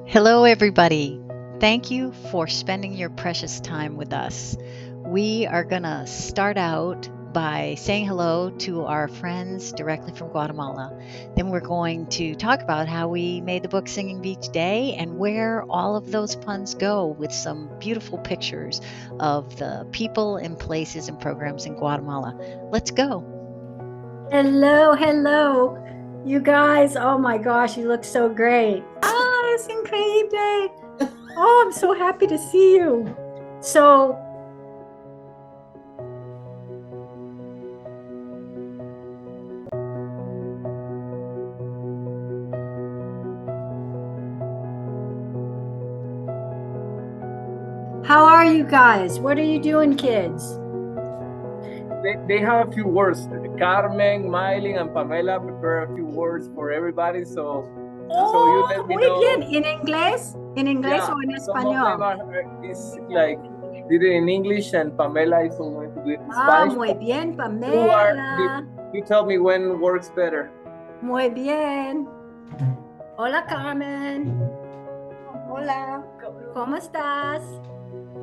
Hello, everybody. Thank you for spending your precious time with us. We are going to start out by saying hello to our friends directly from Guatemala. Then we're going to talk about how we made the book Singing Beach Day and where all of those puns go with some beautiful pictures of the people and places and programs in Guatemala. Let's go. Hello, hello. You guys, oh my gosh, you look so great. Es increíble. Oh, I'm so happy to see you. So, how are you guys? What are you doing, kids? They have a few words. Carmen, Miley, and Pamela prepare a few words for everybody. So you let me Muy know. bien. ¿En inglés? ¿En inglés Yeah, o en some of them español? is like did it in English, and Pamela is going to do it in Spanish. Muy bien, You Pamela. you tell me when works better. Muy bien. Hola, Carmen. Hola, ¿Cómo estás?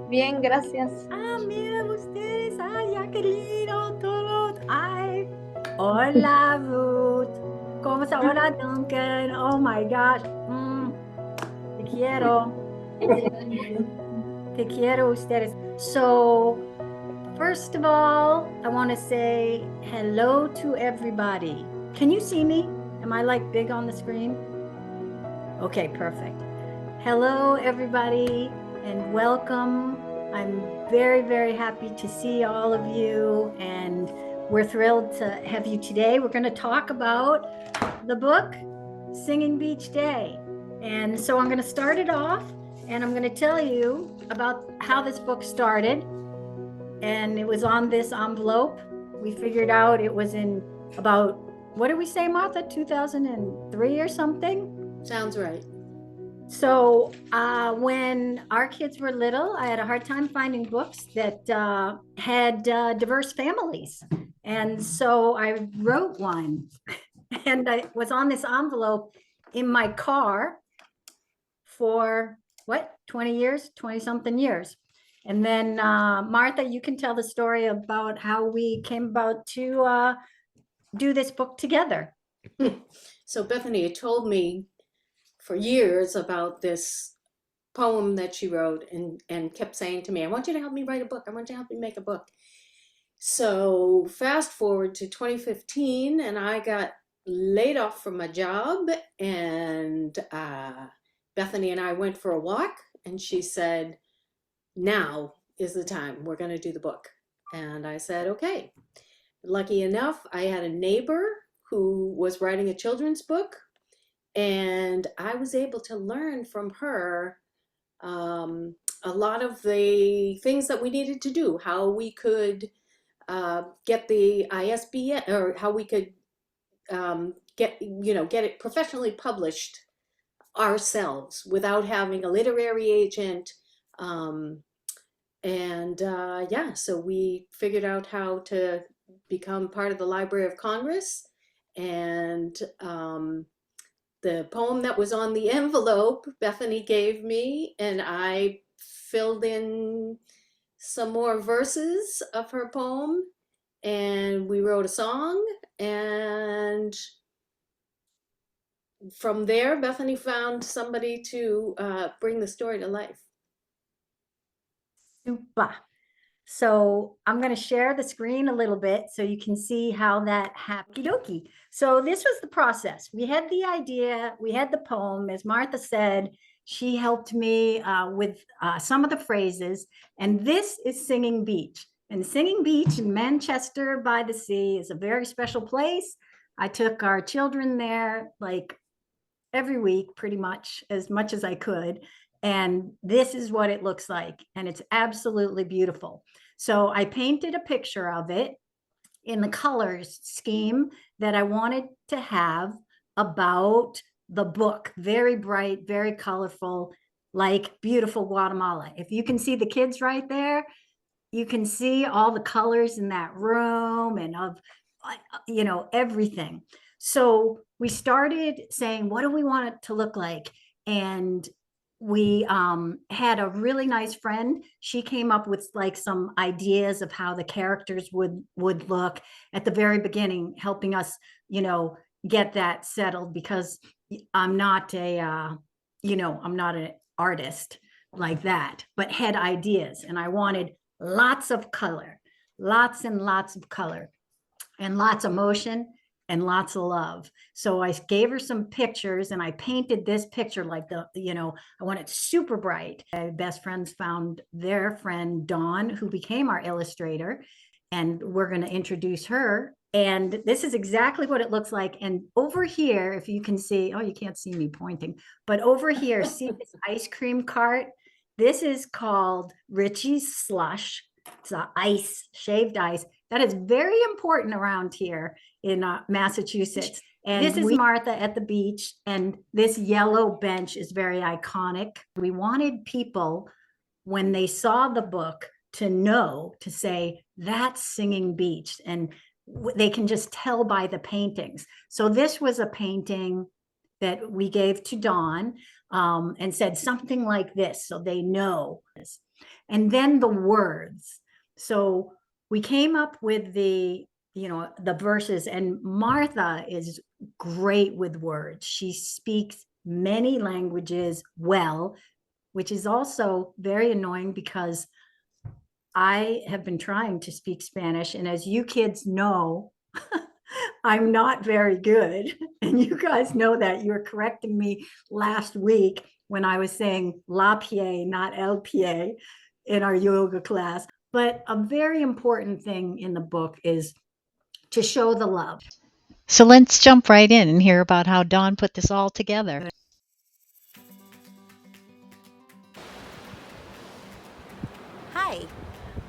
bien, gracias. Mira ustedes, ya qué lindo todos. Ay, hola Ruth. ¿Cómo está? Hola Duncan. Oh my gosh. Te quiero. Te quiero ustedes. So, first of all, I want to say hello to everybody. Can you see me? Am I like big on the screen? Okay, perfect. Hello, everybody, and welcome. I'm very, very happy to see all of you, and we're thrilled to have you today. We're going to talk about the book, Singing Beach Day. And so I'm going to start it off, and I'm going to tell you about how this book started. And it was on this envelope. We figured out it was in about, what did we say, Martha, 2003 or something? Sounds right. So when our kids were little, I had a hard time finding books that had diverse families. And so I wrote one, and I was on this envelope in my car for 20 years, 20 something years. And then Martha, you can tell the story about how we came about to do this book together. So Bethany had told me for years about this poem that she wrote and kept saying to me, I want you to help me write a book. I want you to help me make a book. So fast forward to 2015, and I got laid off from my job, and Bethany and I went for a walk, and she said, now is the time. We're going to do the book. And I said, okay. Lucky enough, I had a neighbor who was writing a children's book, and I was able to learn from her a lot of the things that we needed to do, how we could get the ISBN, or how we could get it professionally published ourselves without having a literary agent. So we figured out how to become part of the Library of Congress, and the poem that was on the envelope Bethany gave me, and I filled in some more verses of her poem, and we wrote a song, and from there Bethany found somebody to bring the story to life. Super. So I'm going to share the screen a little bit so you can see how that happened. Okie. So this was the process. We had the idea, we had the poem. As Martha said, she helped me with some of the phrases. And this is Singing Beach. And Singing Beach in Manchester by the Sea is a very special place. I took our children there like every week, pretty much as I could. And this is what it looks like. And it's absolutely beautiful. So I painted a picture of it in the colors scheme that I wanted to have about the book. Very bright, very colorful, like beautiful Guatemala. If you can see the kids right there, you can see all the colors in that room and of, everything. So we started saying, what do we want it to look like? And we had a really nice friend. She came up with like some ideas of how the characters would look at the very beginning, helping us, get that settled, because I'm not I'm not an artist like that, but had ideas, and I wanted lots of color, lots and lots of color, and lots of motion, and lots of love. So I gave her some pictures, and I painted this picture like I want it super bright. My best friends found their friend Dawn, who became our illustrator, and we're going to introduce her. And this is exactly what it looks like. And over here, if you can see, oh, you can't see me pointing, but over here, see this ice cream cart? This is called Richie's Slush. It's ice, shaved ice. That is very important around here in Massachusetts. And this is Martha at the beach, and this yellow bench is very iconic. We wanted people, when they saw the book, to say, that's Singing Beach, and they can just tell by the paintings. So this was a painting that we gave to Dawn, and said something like this, so they know. And then the words. So we came up with the verses, and Martha is great with words. She speaks many languages well, which is also very annoying because I have been trying to speak Spanish, and as you kids know, I'm not very good. And you guys know that. You were correcting me last week when I was saying la pie, not el pie, in our yoga class. But a very important thing in the book is to show the love. So let's jump right in and hear about how Dawn put this all together. Hi,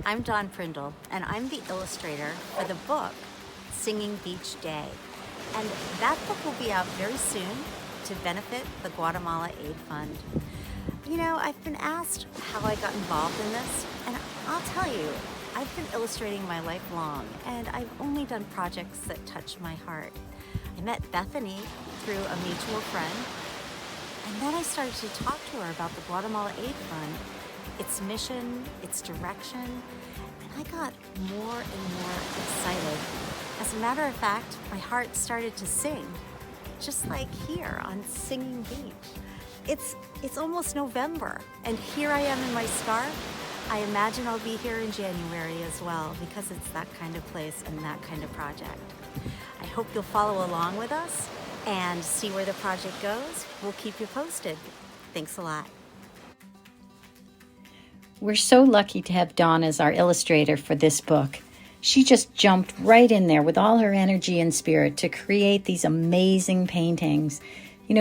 I'm Dawn Prindle, and I'm the illustrator for the book Singing Beach Day. And that book will be out very soon to benefit the Guatemala Aid Fund. I've been asked how I got involved in this, and I'll tell you, I've been illustrating my life long, and I've only done projects that touch my heart. I met Bethany through a mutual friend, and then I started to talk to her about the Guatemala Aid Fund, its mission, its direction, and I got more and more excited. As a matter of fact, my heart started to sing, just like here on Singing Beach. It's almost November, and here I am in my scarf. I imagine I'll be here in January as well, because it's that kind of place and that kind of project. I hope you'll follow along with us and see where the project goes. We'll keep you posted. Thanks a lot. We're so lucky to have Dawn as our illustrator for this book. She just jumped right in there with all her energy and spirit to create these amazing paintings.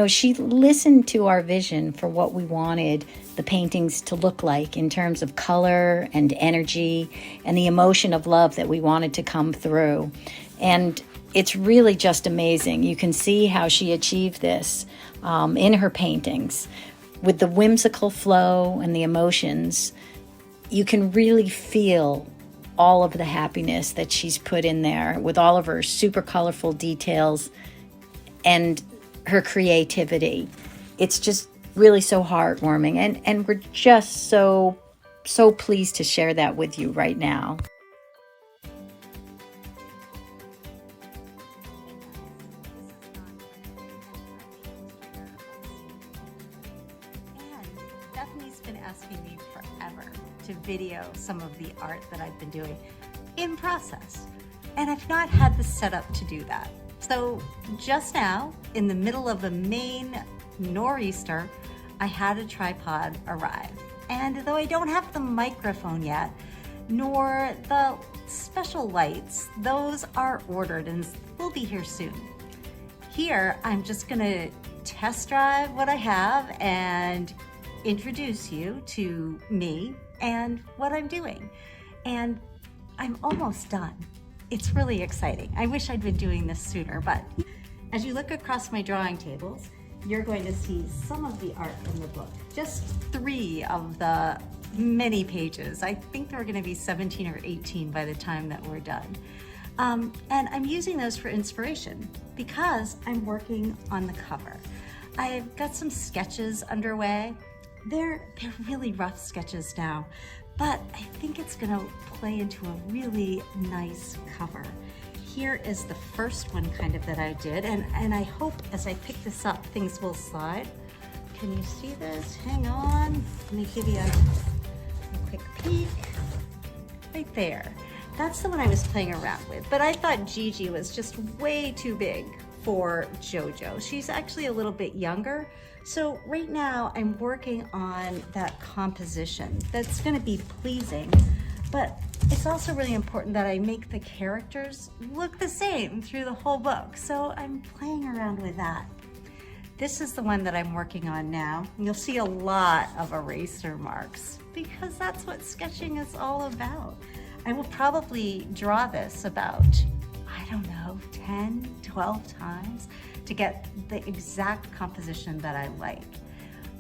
She listened to our vision for what we wanted the paintings to look like in terms of color and energy and the emotion of love that we wanted to come through. And it's really just amazing. You can see how she achieved this in her paintings. With the whimsical flow and the emotions, you can really feel all of the happiness that she's put in there with all of her super colorful details and her creativity. It's just really so heartwarming, and we're just so pleased to share that with you right now. And Bethany's been asking me forever to video some of the art that I've been doing in process, and I've not had the setup to do that. So just now, in the middle of a Maine nor'easter, I had a tripod arrive. And though I don't have the microphone yet, nor the special lights, those are ordered and will be here soon. Here, I'm just gonna test drive what I have and introduce you to me and what I'm doing. And I'm almost done. It's really exciting. I wish I'd been doing this sooner, but as you look across my drawing tables, you're going to see some of the art in the book. Just 3 of the many pages. I think there are going to be 17 or 18 by the time that we're done. And I'm using those for inspiration because I'm working on the cover. I've got some sketches underway, they're really rough sketches now, but I think it's gonna play into a really nice cover. Here is the first one kind of that I did, and I hope as I pick this up, things will slide. Can you see this? Hang on, let me give you a quick peek. Right there. That's the one I was playing around with, but I thought Gigi was just way too big for JoJo. She's actually a little bit younger. So right now I'm working on that composition that's gonna be pleasing, but it's also really important that I make the characters look the same through the whole book. So I'm playing around with that. This is the one that I'm working on now. You'll see a lot of eraser marks because that's what sketching is all about. I will probably draw this about, I don't know, 10, 12 times to get the exact composition that I like.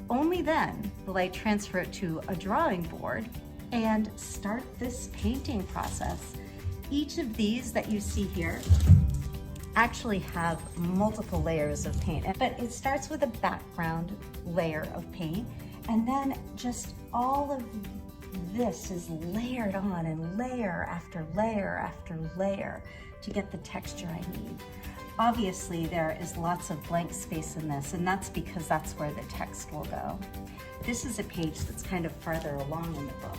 Only then will I transfer it to a drawing board and start this painting process. Each of these that you see here actually have multiple layers of paint, but it starts with a background layer of paint, and then just all of this is layered on, and layer after layer after layer to get the texture I need. Obviously, there is lots of blank space in this, and that's because that's where the text will go. This is a page that's kind of farther along in the book.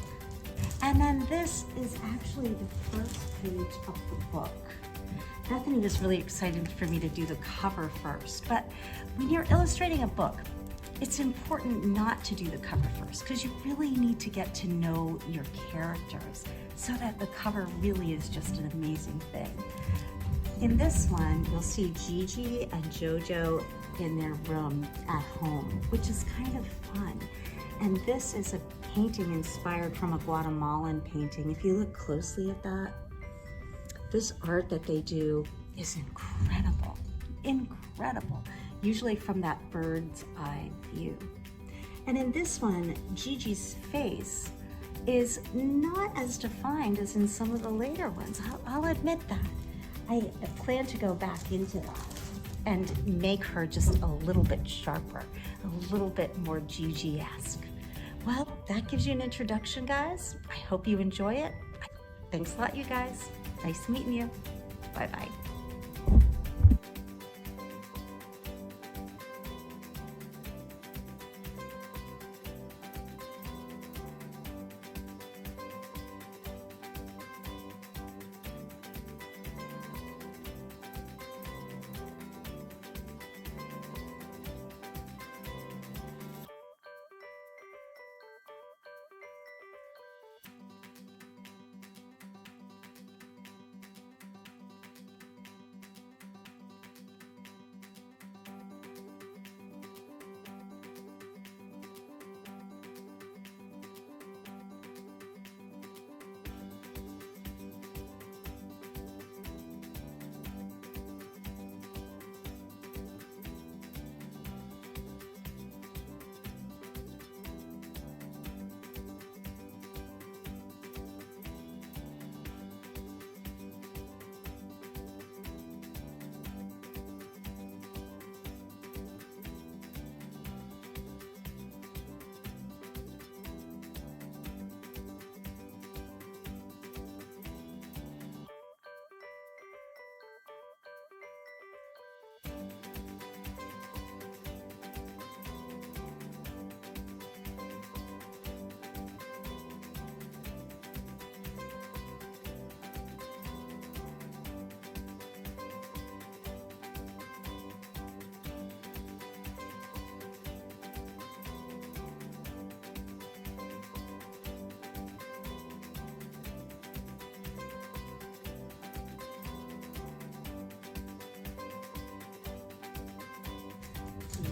And then this is actually the first page of the book. Bethany was really excited for me to do the cover first, but when you're illustrating a book, it's important not to do the cover first because you really need to get to know your characters so that the cover really is just an amazing thing. In this one, you'll see Gigi and JoJo in their room at home, which is kind of fun. And this is a painting inspired from a Guatemalan painting. If you look closely at that, this art that they do is incredible, incredible, usually from that bird's eye view. And in this one, Gigi's face is not as defined as in some of the later ones. I'll admit that. I plan to go back into that and make her just a little bit sharper, a little bit more Gigi-esque. Well, that gives you an introduction, guys. I hope you enjoy it. Thanks a lot, you guys. Nice meeting you. Bye-bye.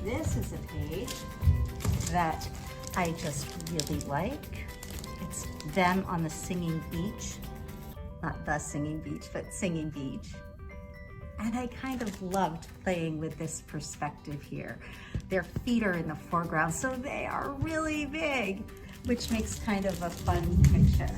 This is a page that I just really like. It's them on the singing beach. Not the singing beach, but singing beach. And I kind of loved playing with this perspective here. Their feet are in the foreground, so they are really big, which makes kind of a fun picture.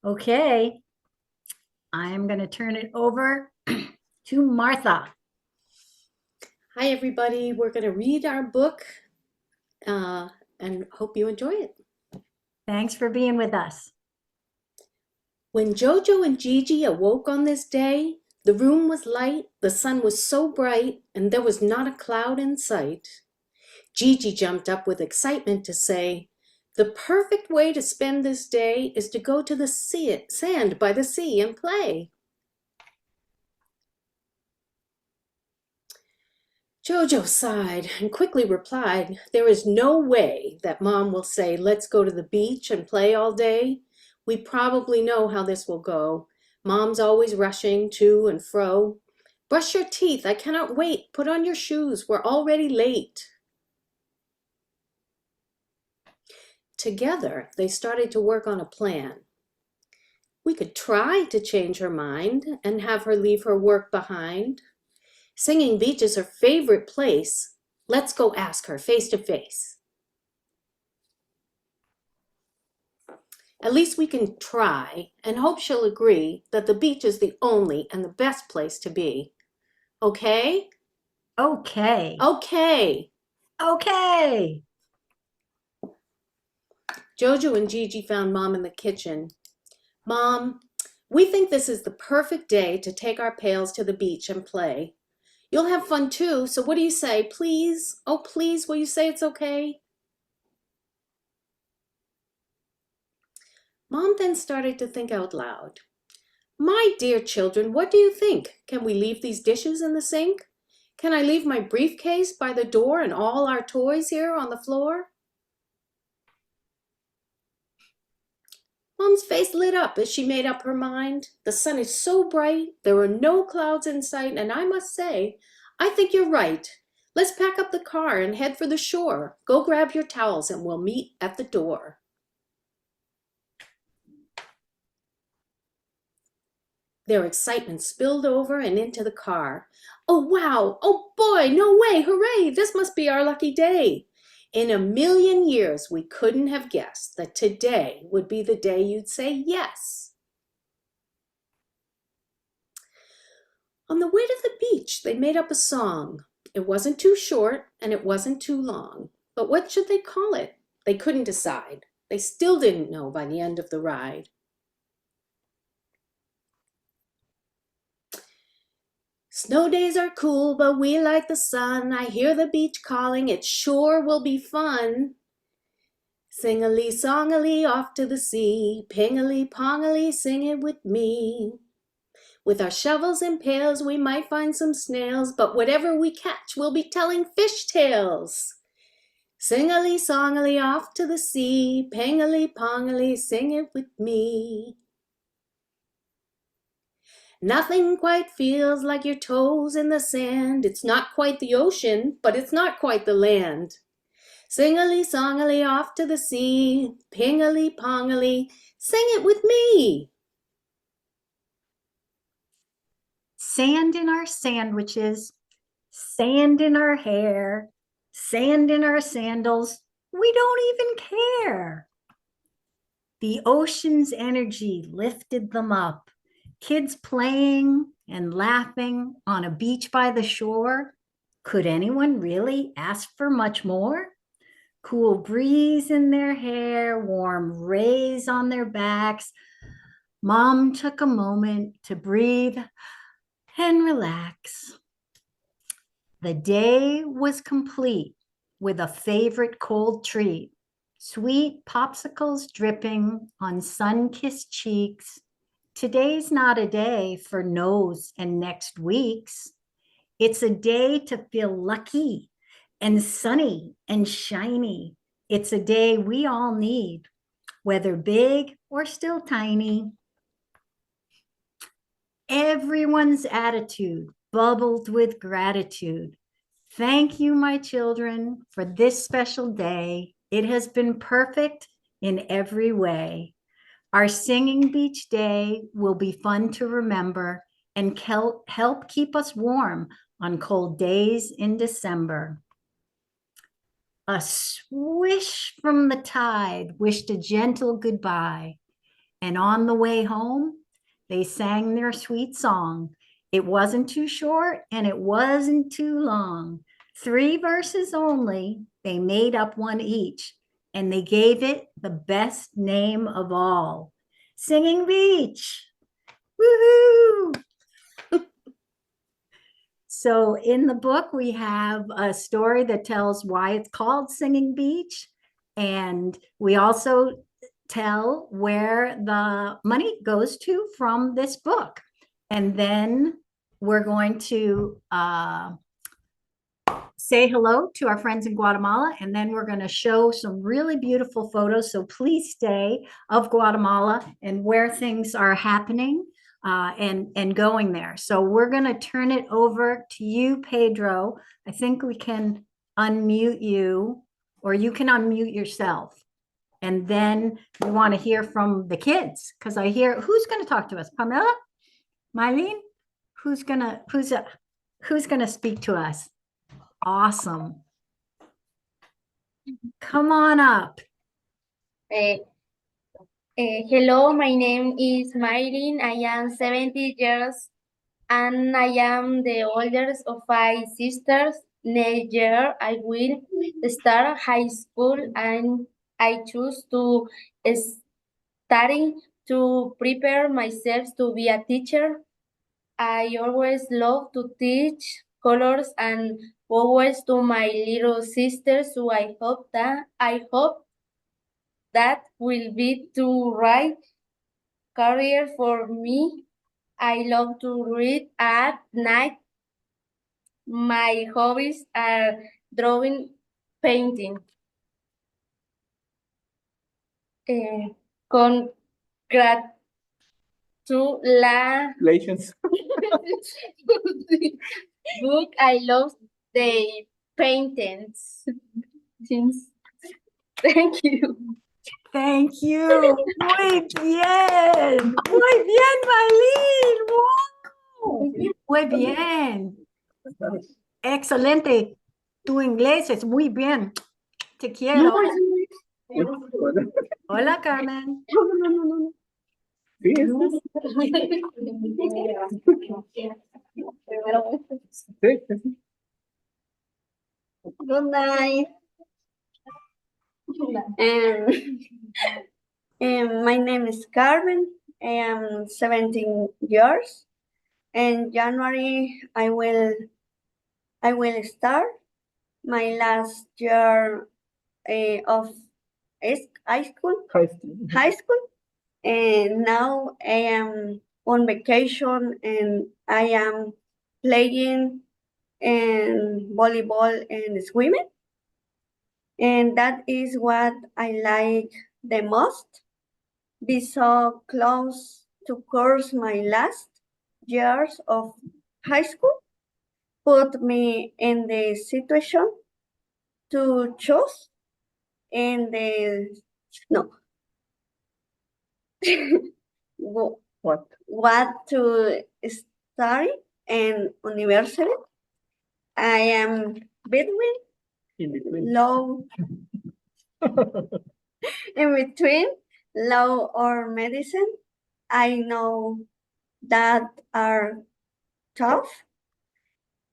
Okay. I'm going to turn it over to Martha. Hi, everybody. We're going to read our book and hope you enjoy it. Thanks for being with us. When Jojo and Gigi awoke on this day, the room was light, the sun was so bright, and there was not a cloud in sight. Gigi jumped up with excitement to say, "The perfect way to spend this day is to go to the sand by the sea and play." Jojo sighed and quickly replied, "There is no way that Mom will say, 'Let's go to the beach and play all day.' We probably know how this will go. Mom's always rushing to and fro. Brush your teeth, I cannot wait. Put on your shoes, we're already late." Together, they started to work on a plan. We could try to change her mind and have her leave her work behind. Singing Beach is her favorite place. Let's go ask her face to face. At least we can try and hope she'll agree that the beach is the only and the best place to be. Okay? Okay. Okay. Okay. Jojo and Gigi found Mom in the kitchen. "Mom, we think this is the perfect day to take our pails to the beach and play. You'll have fun too, so what do you say? Please? Oh, please, will you say it's okay?" Mom then started to think out loud. "My dear children, what do you think? Can we leave these dishes in the sink? Can I leave my briefcase by the door and all our toys here on the floor?" Mom's face lit up as she made up her mind. "The sun is so bright, there are no clouds in sight, and I must say, I think you're right. Let's pack up the car and head for the shore. Go grab your towels and we'll meet at the door." Their excitement spilled over and into the car. "Oh, wow! Oh, boy! No way! Hooray! This must be our lucky day. In a million years, we couldn't have guessed that today would be the day you'd say yes." On the way to the beach, they made up a song. It wasn't too short and it wasn't too long. But what should they call it? They couldn't decide. They still didn't know by the end of the ride. "Snow days are cool, but we like the sun. I hear the beach calling, it sure will be fun. Sing-a-lee, song-a-lee, off to the sea. Ping-a-lee, pong-a-lee, sing it with me. With our shovels and pails, we might find some snails, but whatever we catch, we'll be telling fish tales. Sing-a-lee, song-a-lee, off to the sea. Ping-a-lee, pong-a-lee, sing it with me. Nothing quite feels like your toes in the sand. It's not quite the ocean, but it's not quite the land. Sing-a-lee, song-a-lee, off to the sea. Ping-a-lee, pong-a-lee, sing it with me." Sand in our sandwiches, sand in our hair, sand in our sandals. We don't even care. The ocean's energy lifted them up. Kids playing and laughing on a beach by the shore. Could anyone really ask for much more? Cool breeze in their hair, warm rays on their backs. Mom took a moment to breathe and relax. The day was complete with a favorite cold treat. Sweet popsicles dripping on sun-kissed cheeks. Today's not a day for no's and next week's. It's a day to feel lucky and sunny and shiny. It's a day we all need, whether big or still tiny. Everyone's attitude bubbled with gratitude. Thank you, my children, for this special day. It has been perfect in every way. Our Singing Beach Day will be fun to remember and help keep us warm on cold days in December. A swish from the tide wished a gentle goodbye, And on the way home, they sang their sweet song. It wasn't too short and it wasn't too long. 3 verses only. They made up one each, and they gave it the best name of all, Singing Beach. Woohoo! So in the book, we have a story that tells why it's called Singing Beach. And we also tell where the money goes to from this book. And then we're going to say hello to our friends in Guatemala, and then we're going to show some really beautiful photos. So please stay of Guatemala and where things are happening and going there. So we're going to turn it over to you, Pedro. I think we can unmute you, or you can unmute yourself. And then we want to hear from the kids, because I hear, who's going to talk to us? Pamela? Mylene? Who's gonna speak to us? Awesome. Come on up. Hello, my name is Mylene. I am 70 years and I am the oldest of 5 sisters. Next year, I will start high school and I choose to study to prepare myself to be a teacher. I always love to teach colors and vowels to my little sisters, so I hope that will be the right career for me. I love to read at night. My hobbies are drawing, painting. Congratulations. Book, I love the paintings. Thank you. Thank you. Muy bien. Muy bien, Mylene. Wow. Muy bien. Excelente. Tu inglés es muy bien. Te quiero. Hola, Carmen. Sí, sí. Good night. My name is Carmen. I am 17 years. In January, I will start my last year of high school. And now I am on vacation and I am playing volleyball and swimming. And that is what I like the most. Be so close to course my last years of high school put me in the situation to choose what to study in university. I am in between law or medicine. I know that are tough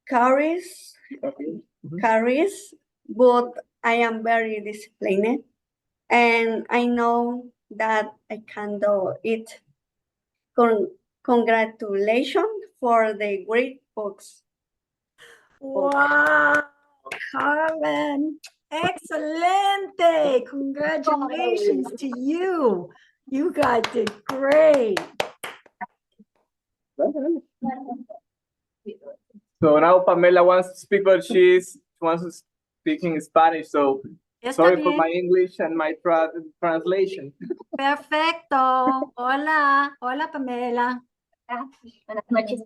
careers, but I am very disciplined and I know that I can do it. Congratulations for the great books. Wow, Carmen. Excelente. Congratulations to you. You guys did great. So now Pamela wants to speak, but she wants to speak in Spanish. So sorry for my English and my translation. Perfecto. Hola. Hola, Pamela. Buenas noches.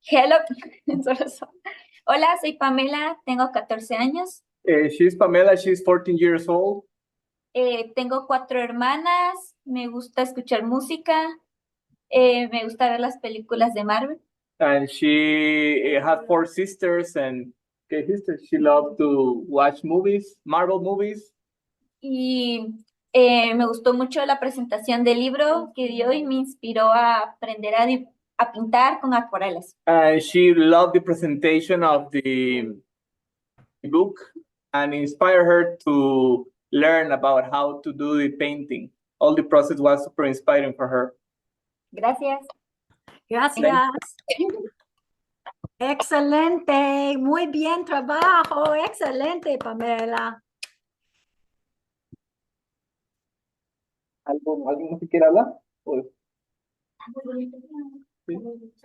Hello. Hola, soy Pamela, tengo 14 años. She's Pamela, she's 14 years old. Tengo 4 hermanas, me gusta escuchar música, me gusta ver las películas de Marvel. And she had 4 sisters, and she loved to watch movies, Marvel movies. Y me gustó mucho la presentación del libro que dio y me inspiró a aprender a pintar con acuarelas. She loved the presentation of the book and inspired her to learn about how to do the painting. All the process was super inspiring for her. Gracias. Gracias. Excelente. Muy bien trabajo. Excelente, Pamela. ¿Alguien más que quiera hablar? Está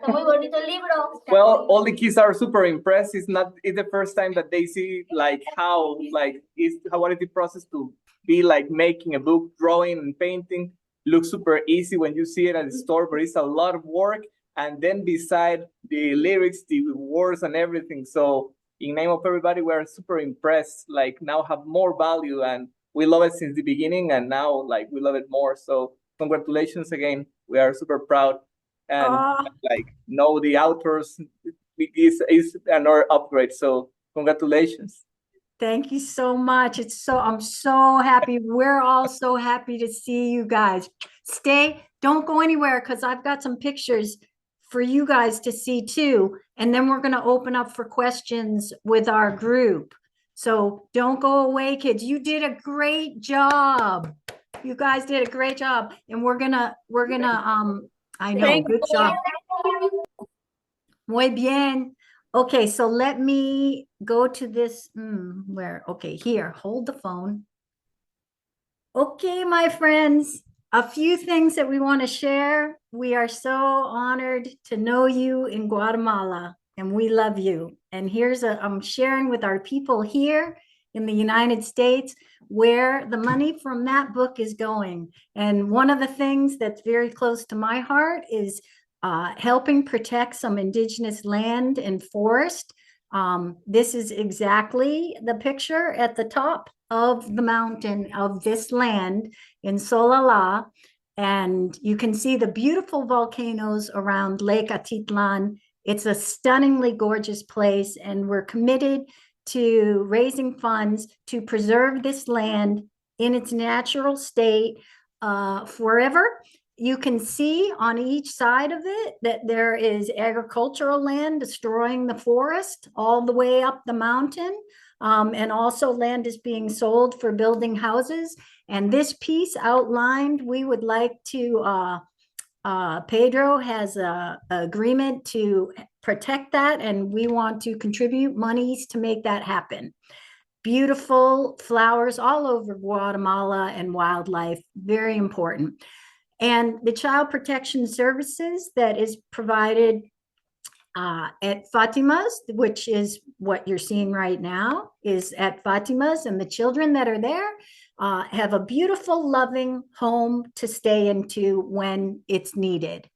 muy bonito el libro. Well, all the kids are super impressed. It's the first time that they see like how what is the process to be like making a book, drawing and painting. Looks super easy when you see it at the store, but it's a lot of work. And then beside the lyrics, the words and everything. So in name of everybody, we're super impressed. Like now have more value, and we love it since the beginning, and now like we love it more. So congratulations again. We are super proud. And like know the authors is another upgrade. So congratulations. Thank you so much. I'm so happy. We're all so happy to see you guys. Don't go anywhere because I've got some pictures for you guys to see too. And then we're going to open up for questions with our group. So don't go away, kids. You did a great job. You guys did a great job. And we're gonna I know, good job. Muy bien. Okay, so let me go to this, here, hold the phone. Okay, my friends, a few things that we want to share. We are so honored to know you in Guatemala, and we love you. And I'm sharing with our people here in the United States where the money from that book is going. And one of the things that's very close to my heart is helping protect some indigenous land and forest. This is exactly the picture at the top of the mountain of this land in Solala. And you can see the beautiful volcanoes around Lake Atitlan. It's a stunningly gorgeous place, and we're committed to raising funds to preserve this land in its natural state forever. You can see on each side of it that there is agricultural land destroying the forest all the way up the mountain. And also land is being sold for building houses. And this piece outlined, we would like to, Pedro has an agreement to protect that, and we want to contribute monies to make that happen. Beautiful flowers all over Guatemala and wildlife, very important. And the child protection services that is provided at Fatima's, which is what you're seeing right now, is at Fatima's, and the children that are there have a beautiful, loving home to stay into when it's needed.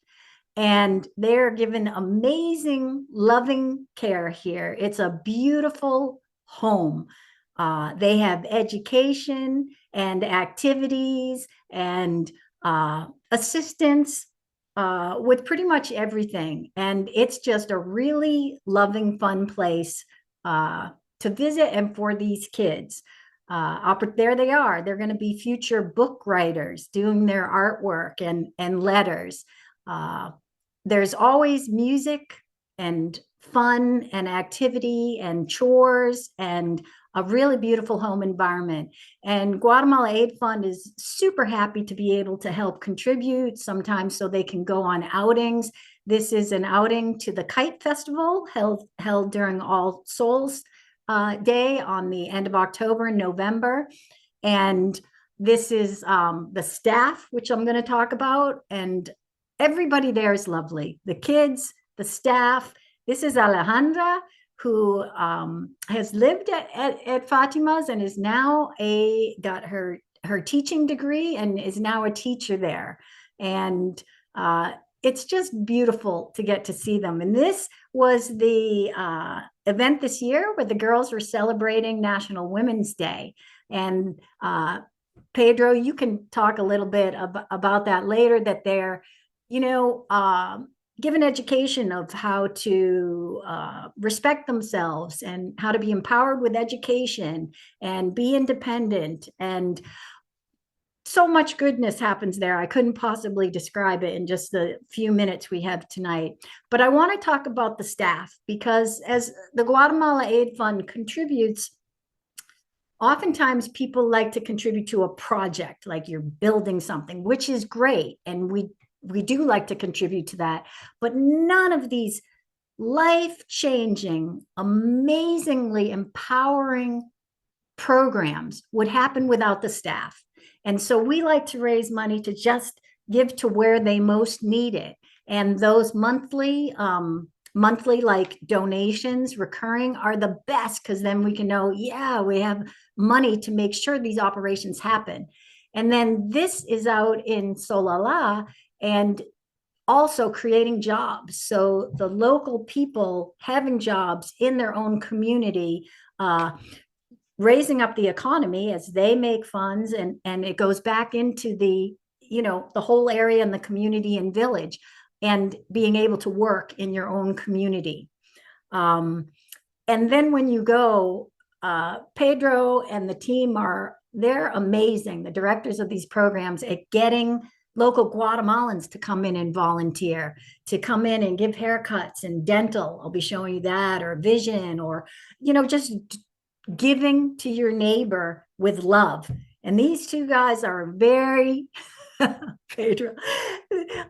And they're given amazing, loving care here. It's a beautiful home. They have education and activities and assistance with pretty much everything. And it's just a really loving, fun place to visit and for these kids. There they are. They're going to be future book writers doing their artwork and letters. There's always music and fun and activity and chores and a really beautiful home environment. And Guatemala Aid Fund is super happy to be able to help contribute sometimes so they can go on outings. This is an outing to the Kite Festival held during All Souls Day on the end of October and November. And this is the staff, which I'm going to talk about. And everybody there is lovely. The kids, the staff. This is Alejandra, who has lived at Fatima's and is now got her teaching degree and is now a teacher there. And it's just beautiful to get to see them. And this was the event this year where the girls were celebrating National Women's Day. And Pedro, you can talk a little bit about that later, that they're, give an education of how to respect themselves and how to be empowered with education and be independent. And so much goodness happens there. I couldn't possibly describe it in just the few minutes we have tonight. But I want to talk about the staff, because as the Guatemala Aid Fund contributes, oftentimes people like to contribute to a project, like you're building something, which is great. And we do like to contribute to that, but none of these life-changing, amazingly empowering programs would happen without the staff. And so we like to raise money to just give to where they most need it. And those monthly like donations, recurring, are the best, because then we can know, yeah, we have money to make sure these operations happen. And then this is out in Solala, and also creating jobs. So the local people having jobs in their own community, raising up the economy as they make funds, and it goes back into the whole area and the community and village, and being able to work in your own community. And then when you go, Pedro and the team they're amazing, the directors of these programs, at getting local Guatemalans to come in and volunteer, to come in and give haircuts and dental. I'll be showing you that, or vision, or, just giving to your neighbor with love. And these two guys are very, Pedro,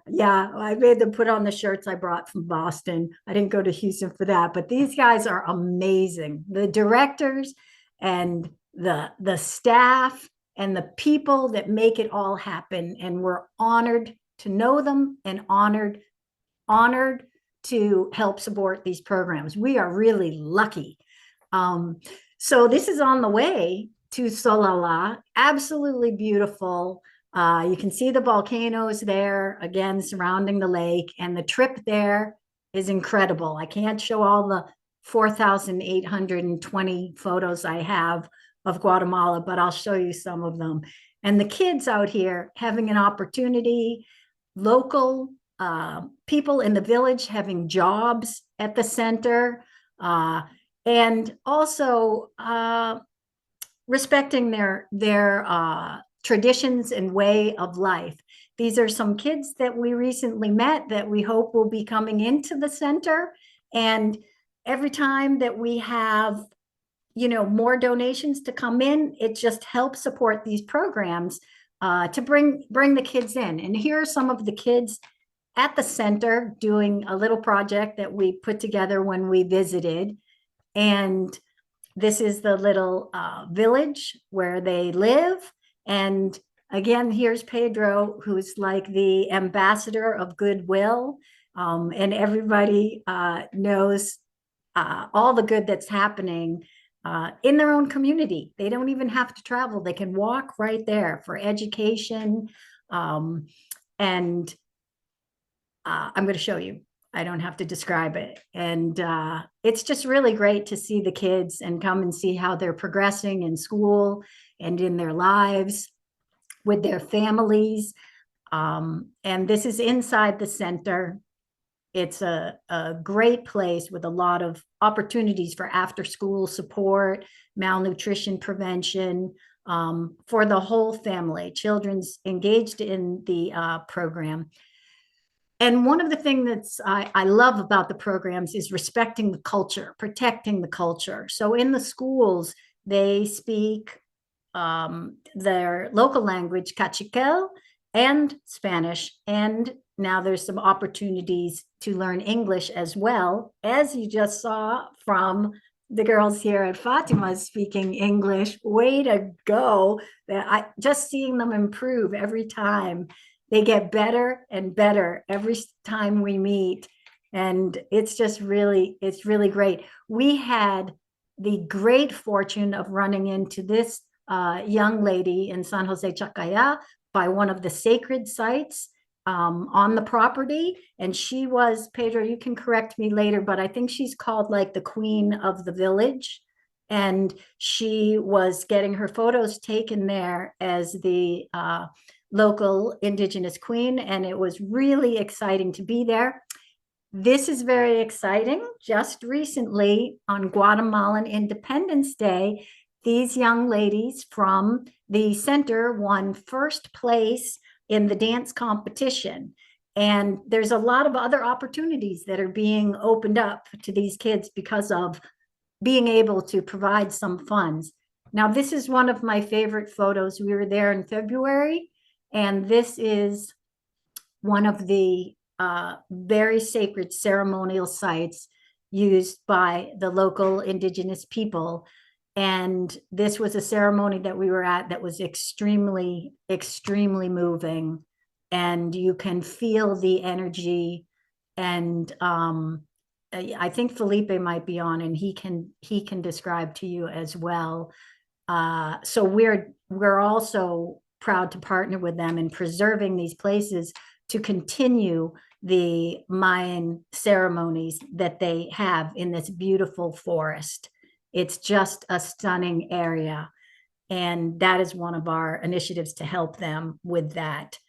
yeah, I made them put on the shirts I brought from Boston. I didn't go to Houston for that, but these guys are amazing. The directors and the staff and the people that make it all happen. And we're honored to know them, and honored to help support these programs. We are really lucky. So this is on the way to Solala, absolutely beautiful. You can see the volcanoes there, again, surrounding the lake, and the trip there is incredible. I can't show all the 4,820 photos I have of Guatemala, but I'll show you some of them. And the kids out here having an opportunity, local people in the village having jobs at the center, and also respecting their traditions and way of life. These are some kids that we recently met that we hope will be coming into the center. And every time that we have, more donations to come in, it just helps support these programs to bring the kids in. And here are some of the kids at the center doing a little project that we put together when we visited. And this is the little village where they live. And again, here's Pedro, who's like the ambassador of goodwill. And everybody knows all the good that's happening in their own community. They don't even have to travel. They can walk right there for education. And I'm going to show you. I don't have to describe it. And it's just really great to see the kids and come and see how they're progressing in school and in their lives with their families. And this is inside the center. It's a great place with a lot of opportunities for after school support, malnutrition prevention, for the whole family. Children's engaged in the program. And one of the things I love about the programs is respecting the culture, protecting the culture. So in the schools, they speak their local language, Cachiquel, and Spanish. And now there's some opportunities to learn English as well, as you just saw from the girls here at Fatima speaking English. Way to go. Just seeing them improve every time. They get better and better every time we meet. And it's just really great. We had the great fortune of running into this young lady in San Jose Chacaya by one of the sacred sites on the property. And she was, Pedro, you can correct me later, but I think she's called like the queen of the village. And she was getting her photos taken there as the local indigenous queen. And it was really exciting to be there. this is very exciting. Just recently on Guatemalan Independence Day, these young ladies from the center won first place in the dance competition. And there's a lot of other opportunities that are being opened up to these kids because of being able to provide some funds. Now, this is one of my favorite photos. We were there in February, and this is one of the very sacred ceremonial sites used by the local indigenous people. And this was a ceremony that we were at that was extremely, extremely moving. And you can feel the energy. And I think Felipe might be on, and he can describe to you as well. So we're also proud to partner with them in preserving these places to continue the Mayan ceremonies that they have in this beautiful forest. It's just a stunning area. And that is one of our initiatives to help them with that.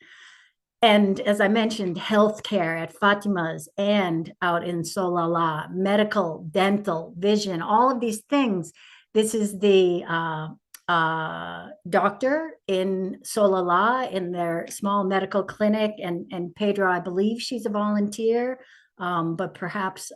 And as I mentioned, healthcare at Fatima's and out in Solala, medical, dental, vision, all of these things. This is the doctor in Solala in their small medical clinic, and Pedro, I believe she's a volunteer, but perhaps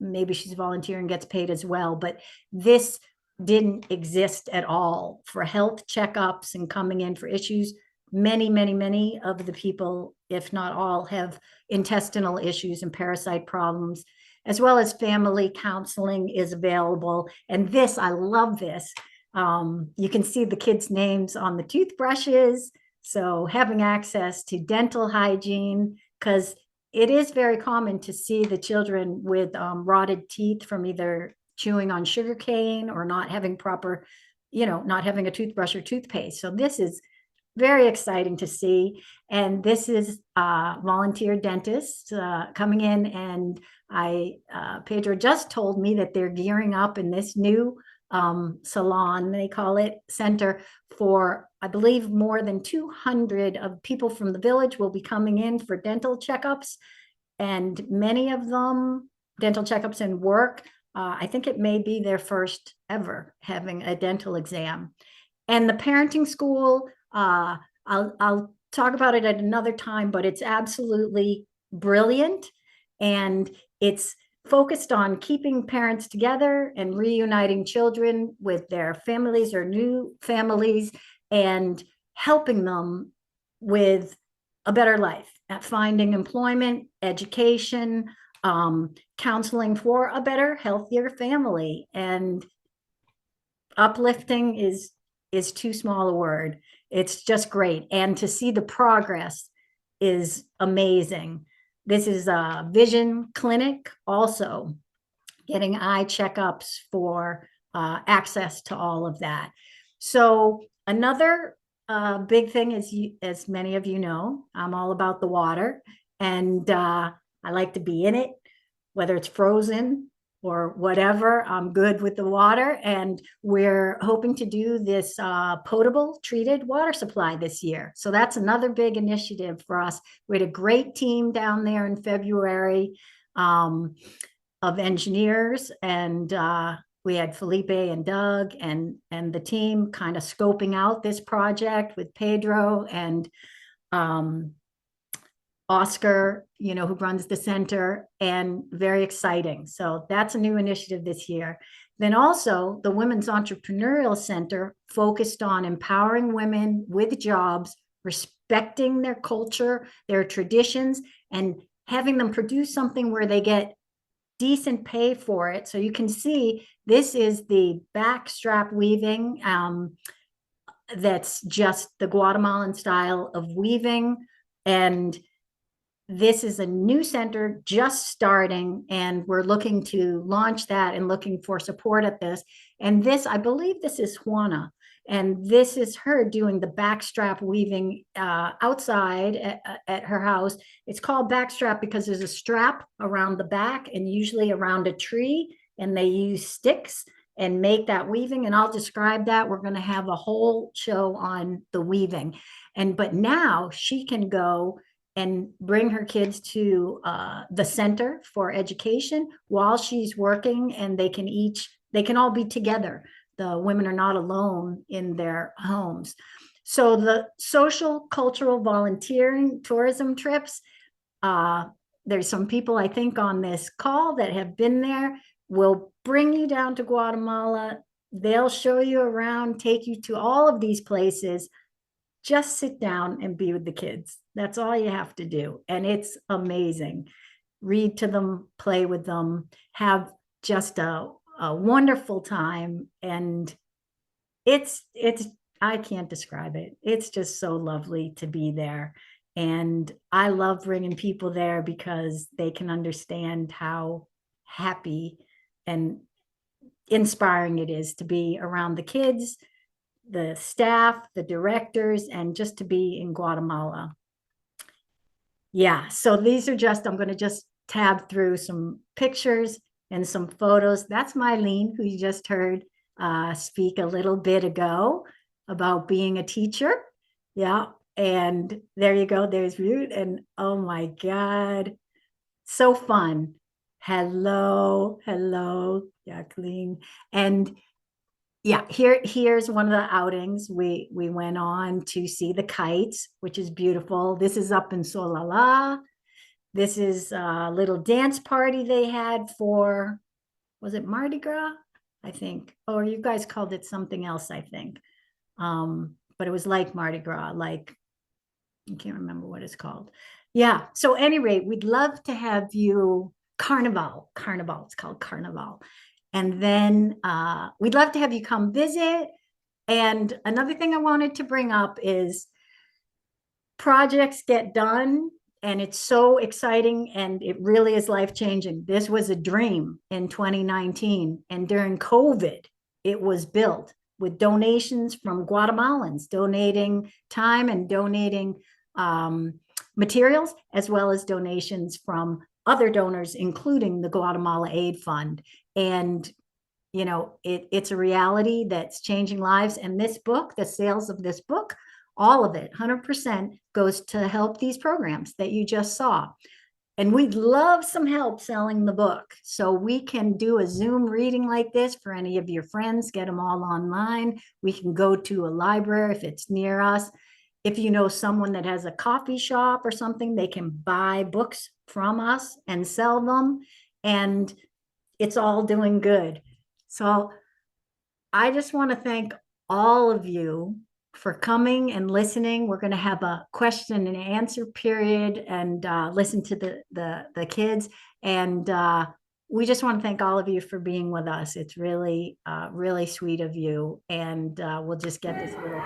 maybe she's a volunteer and gets paid as well. But this didn't exist at all for health checkups and coming in for issues. Many, many, many of the people, if not all, have intestinal issues and parasite problems, as well as family counseling is available. And this, I love this. You can see the kids' names on the toothbrushes. So having access to dental hygiene, because it is very common to see the children with rotted teeth from either chewing on sugar cane or not having proper, not having a toothbrush or toothpaste. So this is very exciting to see. And this is volunteer dentists coming in. And Pedro just told me that they're gearing up in this new salon, they call it, center for, I believe, more than 200 of people from the village will be coming in for dental checkups. And many of them, dental checkups and work, I think it may be their first ever having a dental exam. And the parenting school, I'll talk about it at another time, but it's absolutely brilliant. And it's focused on keeping parents together and reuniting children with their families or new families and helping them with a better life, at finding employment, education, counseling for a better, healthier family. And uplifting is too small a word. It's just great. And to see the progress is amazing. This is a vision clinic, also getting eye checkups for access to all of that. So another big thing is, as many of you know, I'm all about the water, and I like to be in it, whether it's frozen or whatever. I'm good with the water, and we're hoping to do this potable treated water supply this year. So that's another big initiative for us. We had a great team down there in February of engineers, and we had Felipe and Doug and the team kind of scoping out this project with Pedro and Oscar, who runs the center, and very exciting. So that's a new initiative this year. Then also the Women's Entrepreneurial Center focused on empowering women with jobs, respecting their culture, their traditions, and having them produce something where they get decent pay for it. So you can see this is the backstrap weaving. That's just the Guatemalan style of weaving. And this is a new center just starting, and we're looking to launch that and looking for support at this. And this, I believe this is Juana, and this is her doing the backstrap weaving outside at her house. It's called backstrap because there's a strap around the back and usually around a tree, and they use sticks and make that weaving. And I'll describe that. We're going to have a whole show on the weaving. But now she can go and bring her kids to the Center for Education while she's working, and they can all be together. The women are not alone in their homes. So the social, cultural, volunteering, tourism trips, there's some people I think on this call that have been there, will bring you down to Guatemala. They'll show you around, take you to all of these places. Just sit down and be with the kids. That's all you have to do. And it's amazing. Read to them, play with them, have just a wonderful time. And it's I can't describe it. It's just so lovely to be there. And I love bringing people there because they can understand how happy and inspiring it is to be around the kids, the staff, the directors, and just to be in Guatemala. Yeah, so these are just, I'm going to just tab through some pictures and some photos. That's Mylene, who you just heard speak a little bit ago about being a teacher. Yeah, and there you go. There's Ruth, and oh my God, so fun. Hello, Jacqueline. And yeah, here's one of the outings. We went on to see the kites, which is beautiful. This is up in Solala. This is a little dance party they had for, was it Mardi Gras? I think. Or you guys called it something else, I think. But it was like Mardi Gras, like, I can't remember what it's called. Yeah. So at any rate, we'd love to have you, Carnival, it's called Carnival. And then we'd love to have you come visit. And another thing I wanted to bring up is projects get done, and it's so exciting, and it really is life-changing. This was a dream in 2019, and during COVID, it was built with donations from Guatemalans, donating time and donating materials, as well as donations from other donors, including the Guatemala Aid Fund. And, you know, it's a reality that's changing lives. And this book, the sales of this book, all of it, 100% goes to help these programs that you just saw. And we'd love some help selling the book. So we can do a Zoom reading like this for any of your friends, get them all online. We can go to a library if it's near us. If you know someone that has a coffee shop or something, they can buy books from us and sell them. And it's all doing good. So I just want to thank all of you for coming and listening. We're going to have a question and answer period and listen to the kids. And we just want to thank all of you for being with us. It's really, really sweet of you. And we'll just get this little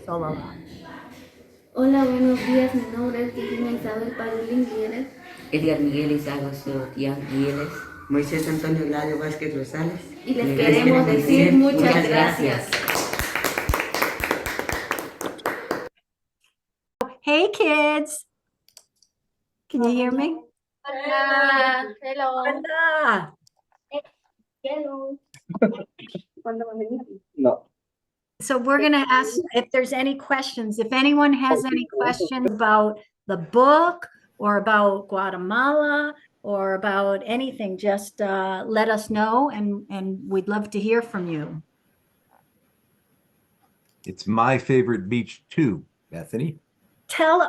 solo on. Hola, buenos días. Mi nombre es Cristina Isabel Parolín Guieles. Edgar Miguel Izagos Sebastián Guieles. Moisés Antonio Lario Vázquez Rosales. Y les queremos decir muchas gracias. Hey, kids. Can you hear me? Hola. Hello. Hola. Hello. No. So we're going to ask if there's any questions. If anyone has any questions about the book or about Guatemala or about anything, just let us know, and we'd love to hear from you. It's my favorite beach too, Bethany.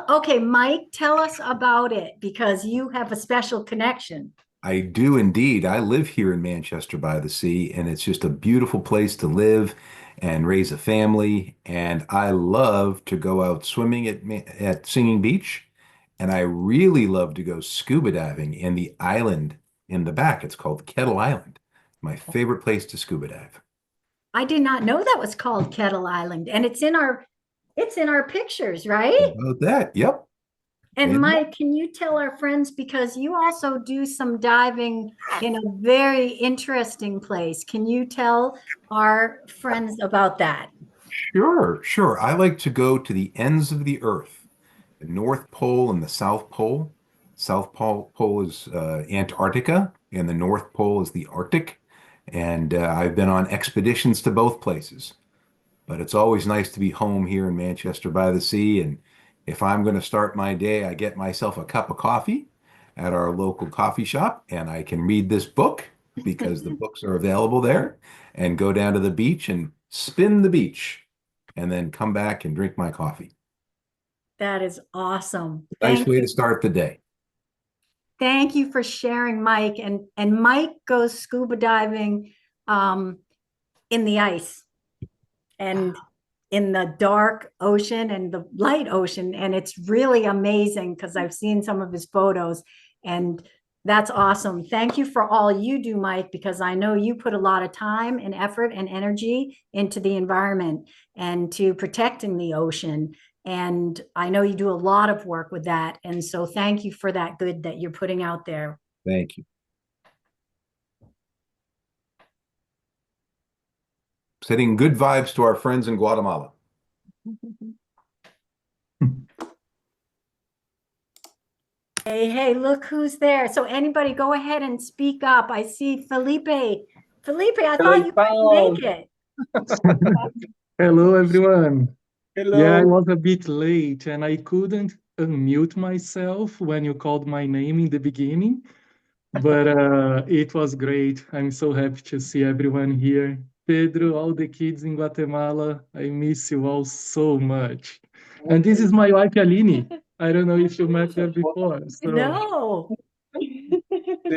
Okay, Mike, tell us about it, because you have a special connection. I do indeed. I live here in Manchester by the Sea, and it's just a beautiful place to live and raise a family. And I love to go out swimming at Singing Beach, and I really love to go scuba diving in the island in the back. It's called Kettle Island. My favorite place to scuba dive. I did not know that was called Kettle Island, and it's in our pictures, right? About that, yep. And Mike, can you tell our friends, because you also do some diving in a very interesting place. Can you tell our friends about that? Sure. I like to go to the ends of the earth, the North Pole and the South Pole. South Pole is Antarctica, and the North Pole is the Arctic. And I've been on expeditions to both places. But it's always nice to be home here in Manchester by the Sea and If I'm going to start my day, I get myself a cup of coffee at our local coffee shop, and I can read this book because the books are available there, and go down to the beach and spin the beach, and then come back and drink my coffee. That is awesome. Nice way to start the day. Thank you for sharing, Mike. And Mike goes scuba diving in the ice and in the dark ocean and the light ocean. And it's really amazing because I've seen some of his photos, and that's awesome. Thank you for all you do, Mike, because I know you put a lot of time and effort and energy into the environment and to protecting the ocean. And I know you do a lot of work with that. And so thank you for that good that you're putting out there. Thank you. Sending good vibes to our friends in Guatemala. Hey, look who's there. So anybody go ahead and speak up. I see Felipe. Felipe, I thought you couldn't make it. Hello, everyone. Hello. Yeah, I was a bit late and I couldn't unmute myself when you called my name in the beginning, but it was great. I'm so happy to see everyone here. Pedro, all the kids in Guatemala, I miss you all so much. And this is my wife, Aline. I don't know if you met her before. So. No.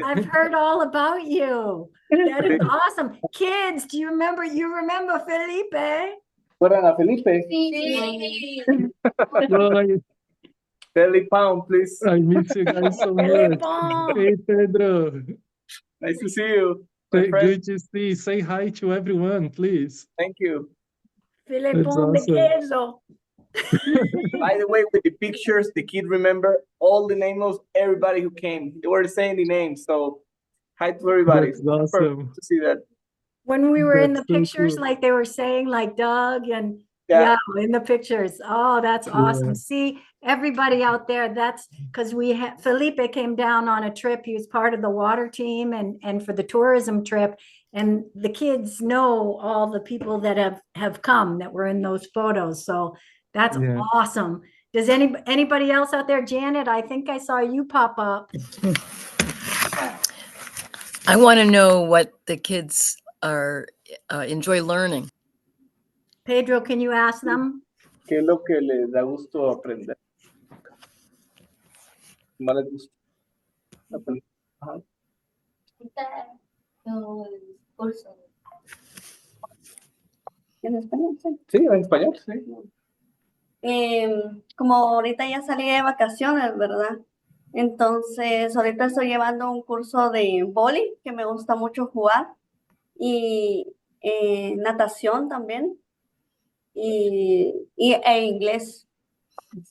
I've heard all about you. That is awesome. Kids, do you remember? You remember Felipe? Fueran a Felipe. Felipe Pound, please. I miss you guys so much. Hey, Pedro. Nice to see you. Good to see you. Say hi to everyone, please. Thank you. Filipón de queso. By the way, with the pictures, the kid remember all the names of everybody who came. They were saying the names, so hi to everybody. That's awesome. To see that. When we were in the That's so pictures, cool. like they were saying, like Doug and yeah, in the pictures. Oh, that's awesome. Yeah. See, everybody out there, that's because we had Felipe came down on a trip. He was part of the water team and for the tourism trip. And the kids know all the people that have come that were in those photos. So that's awesome. Does anybody else out there? Janet, I think I saw you pop up. I want to know what the kids are enjoy learning. Pedro, can you ask them? ¿Qué es lo que les da gusto aprender? ¿Más les gusta aprender? Ajá. ¿En español? Sí. Sí, en español, sí. Como ahorita ya salí de vacaciones, ¿verdad? Entonces, ahorita estoy llevando un curso de vóley, que me gusta mucho jugar, y natación también, e inglés.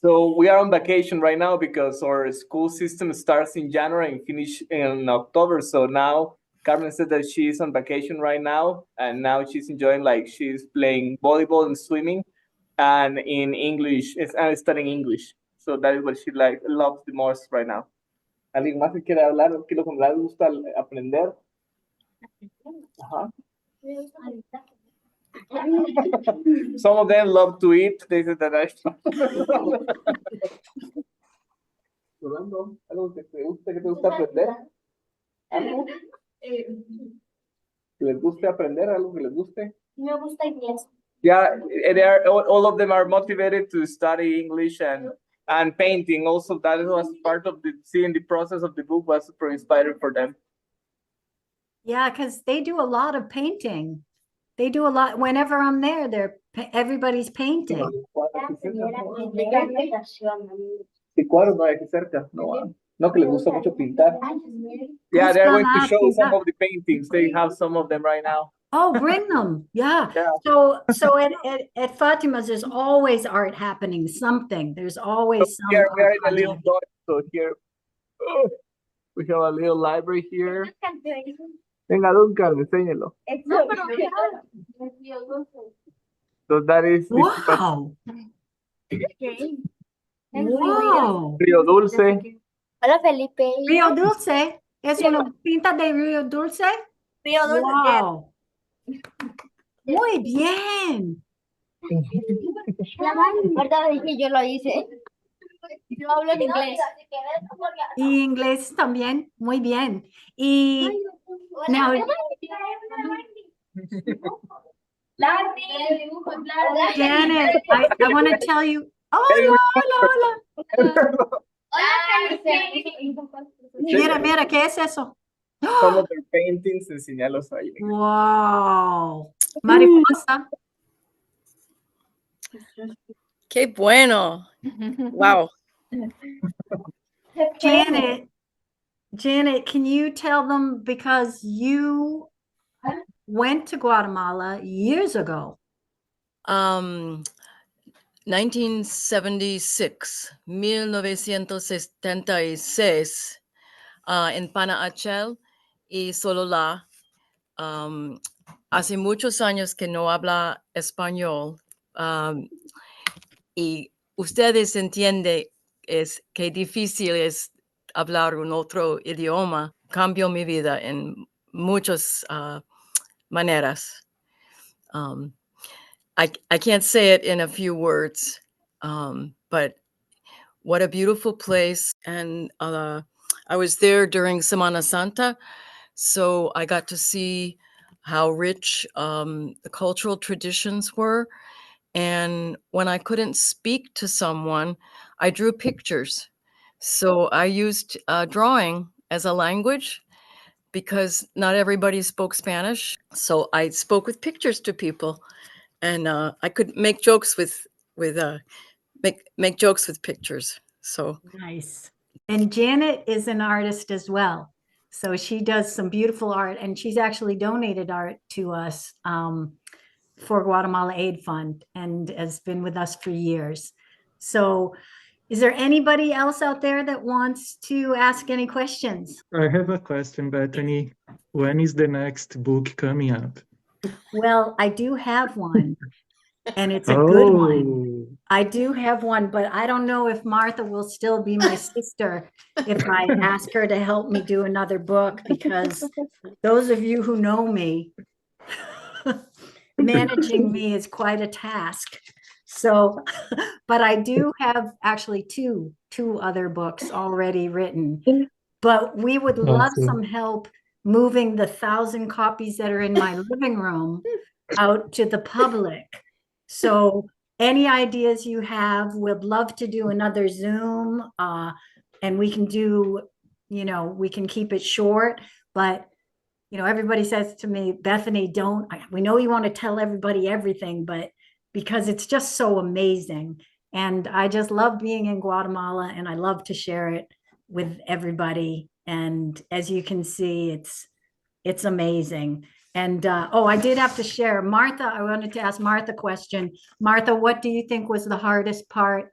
So we are on vacation right now because our school system starts in January and finish in October. So now Carmen said that she's on vacation right now, and now she's enjoying, like, she's playing volleyball and swimming, and in English, and studying English. So that is what she loves the most right now. ¿Alguien más que quiere hablar? ¿Qué es lo que le gusta aprender? Ajá. Some of them love to eat. They said that I. Rolando, ¿algo que te gusta aprender? ¿Algo? ¿Que les guste aprender? ¿Algo que les guste? Me gusta inglés. Yeah, all of them are motivated to study English and painting. Also, that was part of seeing the process of the book was super inspiring for them. Yeah, because they do a lot of painting. They do a lot. Whenever I'm there, everybody's painting. No, que les gusta mucho pintar. Yeah, they're going to show some of the paintings. They have some of them right now. Oh, bring them. Yeah. So at Fatima's, there's always art happening, something. There's always some. Here, we are in a little dot, so here we have a little library here. Venga, Duncan, enséñelo. So that is. Wow. Wow. Río Dulce. Hola, Felipe. Río Dulce. ¿Es una pinta de Río Dulce? Río Dulce. Wow. Muy bien. ¿Verdad? Dije, yo lo hice. Yo hablo en inglés. Y inglés también. Muy bien. Y now, Janet, I want to tell you. Hola, hola, hola. Mira, mira, ¿qué es eso? Some of their paintings, enseñalos ahí. Wow. Mariposa. Qué bueno. Wow. Janet, can you tell them, because you went to Guatemala years ago? 1976, 1976, en Panachel y Sololá. Hace muchos años que no habla español, y ustedes entienden qué difícil es hablar un otro idioma. Cambió mi vida en muchas maneras. I can't say it in a few words, but what a beautiful place. And I was there during Semana Santa, so I got to see how rich the cultural traditions were. And when I couldn't speak to someone, I drew pictures. So I used drawing as a language because not everybody spoke Spanish. So I spoke with pictures to people, and I could make jokes with make jokes with pictures. So nice. And Janet is an artist as well. So she does some beautiful art, and she's actually donated art to us for Guatemala Aid Fund and has been with us for years. So is there anybody else out there that wants to ask any questions? I have a question, Bethany. When is the next book coming up? Well, I do have one, and it's a good one. I do have one, but I don't know if Martha will still be my sister if I ask her to help me do another book, because those of you who know me, managing me is quite a task. So, but I do have actually two other books already written, but we would love some help moving the 1,000 copies that are in my living room out to the public. So any ideas you have, we'd love to do another Zoom, and we can do, we can keep it short, but everybody says to me, Bethany, we know you want to tell everybody everything, but because it's just so amazing. And I just love being in Guatemala, and I love to share it with everybody. And as you can see, it's amazing. And I did have to share, Martha, I wanted to ask Martha a question. Martha, what do you think was the hardest part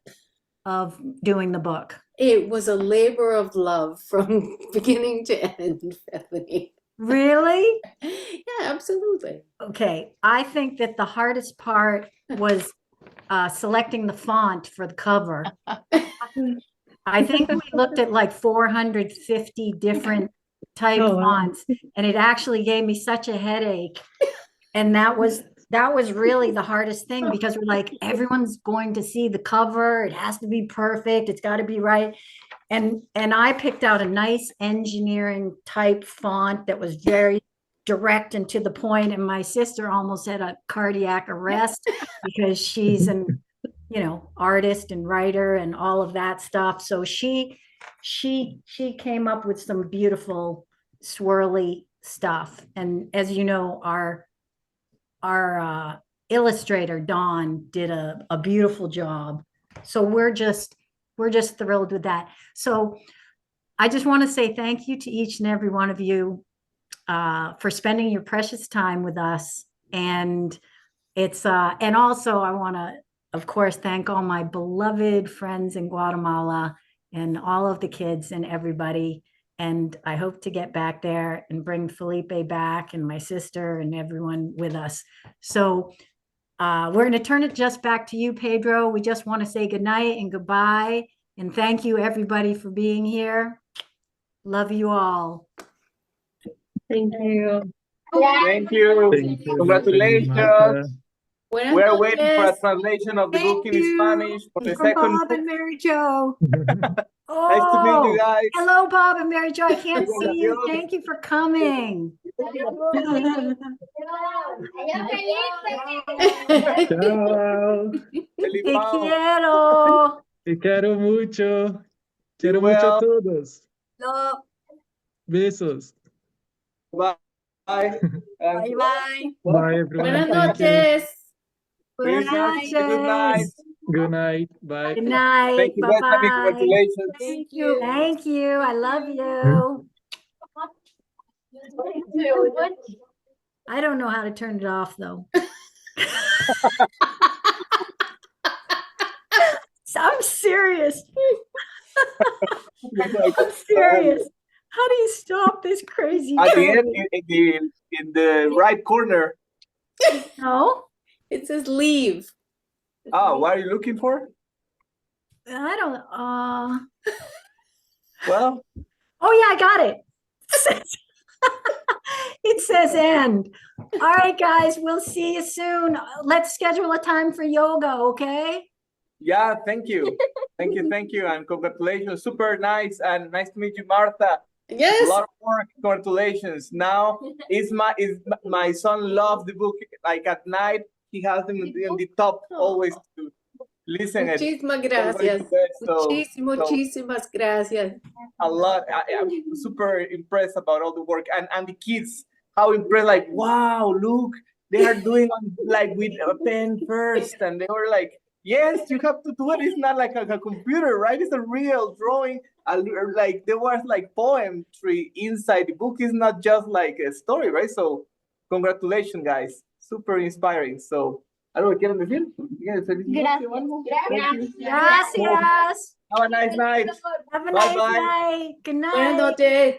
of doing the book? It was a labor of love from beginning to end, Bethany. Really? Yeah, absolutely. Okay, I think that the hardest part was selecting the font for the cover. I think we looked at like 450 different type fonts, and it actually gave me such a headache. And that was really the hardest thing, because we're like, everyone's going to see the cover. It has to be perfect. It's got to be right. And I picked out a nice engineering type font that was very direct and to the point. And my sister almost had a cardiac arrest because she's an, artist and writer and all of that stuff. So she came up with some beautiful swirly stuff. And as you know, our illustrator, Dawn, did a beautiful job. So we're just thrilled with that. So I just want to say thank you to each and every one of you for spending your precious time with us. And and also I want to, of course, thank all my beloved friends in Guatemala and all of the kids and everybody. And I hope to get back there and bring Felipe back and my sister and everyone with us. So we're going to turn it just back to you, Pedro. We just want to say good night and goodbye. And thank you, everybody, for being here. Love you all. Thank you. Thank you. Thank you, Congratulations. Martha. Buenas We're waiting for a noches. translation of the book in Thank you. Spanish for the From second Bob book. and Mary Jo. Nice to meet you guys. Hello, Bob and Mary Jo. I can't Adiós, see you. adiós. Thank you for coming. Chao. Feliz Te Pau. quiero. Te quiero mucho. Quiero Be mucho a well. todos. Love. Besos. Bye. Bye bye. Bye, everyone. Buenas Thank you. noches. Buenas Christmas, good night. noches. Good night. Bye. Good night. Thank you, Bethany. Bye-bye. Congratulations. Thank you. Thank you. I love you. I don't know how to turn it off, though. I'm serious. I'm serious. How do you stop this crazy At the train? end, in the right corner. No, It says leave. Oh, what are you looking for? I don't. Well, Oh yeah, I got it. It says end. All right, guys, we'll see you soon. Let's schedule a time for yoga, okay? yeah, thank you. Thank you, and congratulations. Super nice, and nice to meet you, Martha. A Yes. lot of work. Congratulations. Now my son loves the book. Like at night, he has them in the top always to listen. Muchísimas and gracias. go to bed, so Muchísimas gracias. a lot. I'm super impressed about all the work and the kids. How impressed! Like, wow, look, they are doing like with a pen first, and they were like, yes, you have to do it. It's not like a computer, right? It's a real drawing. Like there was like poetry inside the book. It's not just like a story, right? So, congratulations, guys. Super inspiring. So, ¿algo quieren decir? ¿Feliz noche o algo? Thank you. Gracias. Have a nice night. Have a Bye-bye. nice night. Good Buenas night. noches.